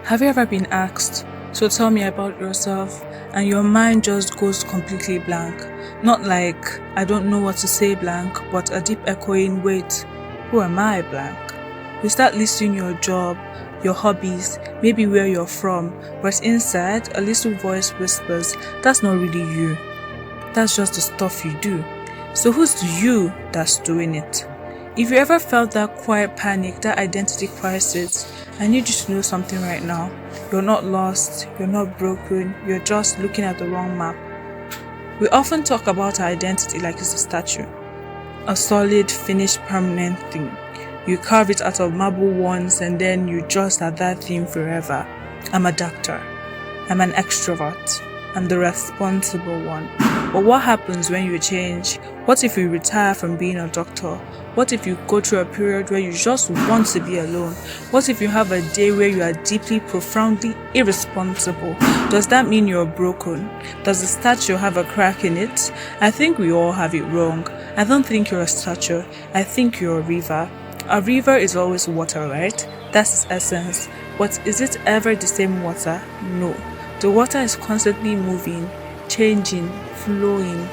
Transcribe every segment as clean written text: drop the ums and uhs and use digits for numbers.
Have you ever been asked, so tell me about yourself, and your mind just goes completely blank? Not like, I don't know what to say blank, but a deep echoing, wait, who am I blank? You start listing your job, your hobbies, maybe where you're from, but inside, a little voice whispers, that's not really you. That's just the stuff you do. So who's the you that's doing it? If you ever felt that quiet panic, that identity crisis, I need you to know something right now. You're not lost, you're not broken, you're just looking at the wrong map. We often talk about our identity like it's a statue. A solid, finished, permanent thing. You carve it out of marble once and then you just are that thing forever. I'm a doctor. I'm an extrovert. I'm the responsible one. But what happens when you change? What if you retire from being a doctor? What if you go through a period where you just want to be alone? What if you have a day where you are deeply, profoundly irresponsible? Does that mean you're broken? Does the statue have a crack in it? I think we all have it wrong. I don't think you're a statue. I think you're a river. A river is always water, right? That's its essence. But is it ever the same water? No. The water is constantly moving, changing, flowing.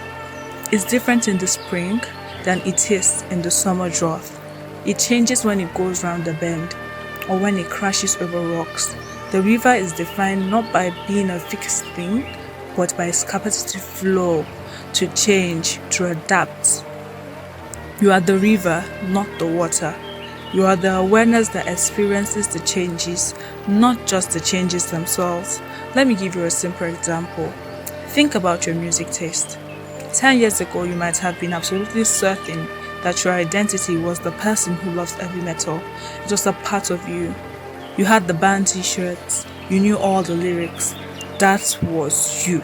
It's different in the spring than it is in the summer drought. It changes when it goes round the bend or when it crashes over rocks. The river is defined not by being a fixed thing, but by its capacity to flow, to change, to adapt. You are the river, not the water. You are the awareness that experiences the changes, not just the changes themselves. Let me give you a simple example. Think about your music taste. 10 years ago, you might have been absolutely certain that your identity was the person who loves heavy metal. It was a part of you. You had the band t-shirts. You knew all the lyrics. That was you.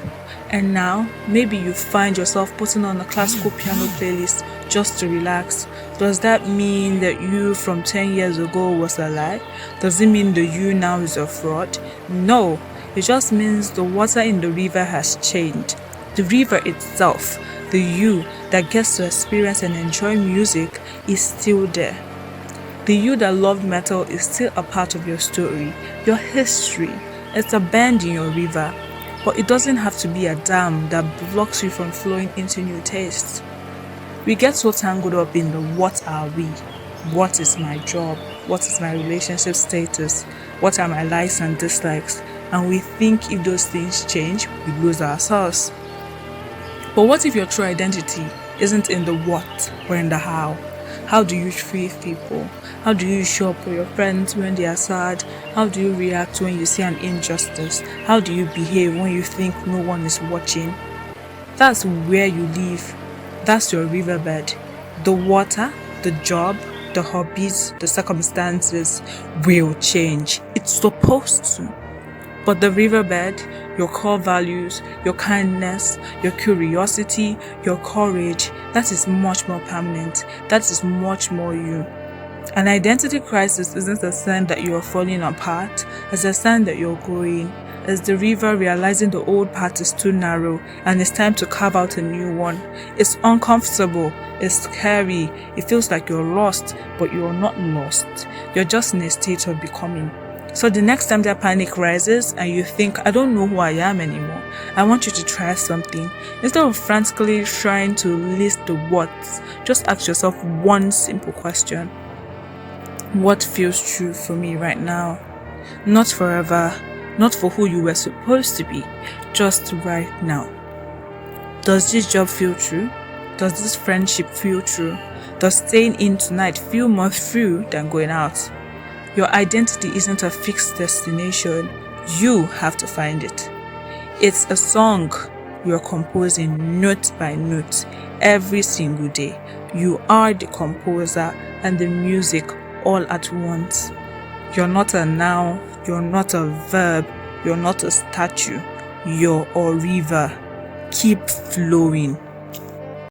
And now, maybe you find yourself putting on a classical piano playlist just to relax. Does that mean that you from 10 years ago was a lie? Does it mean the you now is a fraud? No. It just means the water in the river has changed. The river itself, the you that gets to experience and enjoy music, is still there. The you that loved metal is still a part of your story, your history. It's a bend in your river, but it doesn't have to be a dam that blocks you from flowing into new tastes. We get so tangled up in the what are we? What is my job? What is my relationship status? What are my likes and dislikes? And we think if those things change, we lose ourselves. But what if your true identity isn't in the what, but in the how? How do you treat people? How do you show up for your friends when they are sad? How do you react when you see an injustice? How do you behave when you think no one is watching? That's where you live. That's your riverbed. The water, the job, the hobbies, the circumstances will change. It's supposed to. But the riverbed, your core values, your kindness, your curiosity, your courage, that is much more permanent. That is much more you. An identity crisis isn't a sign that you are falling apart, it's a sign that you're growing. It's the river realizing the old path is too narrow and it's time to carve out a new one. It's uncomfortable, it's scary, it feels like you're lost, but you're not lost. You're just in a state of becoming. So the next time that panic rises and you think, I don't know who I am anymore, I want you to try something. Instead of frantically trying to list the what's, just ask yourself one simple question. What feels true for me right now? Not forever, not for who you were supposed to be, just right now. Does this job feel true? Does this friendship feel true? Does staying in tonight feel more true than going out? Your identity isn't a fixed destination. You have to find it. It's a song you're composing note by note every single day. You are the composer and the music all at once. You're not a noun, you're not a verb, you're not a statue, you're a river. Keep flowing.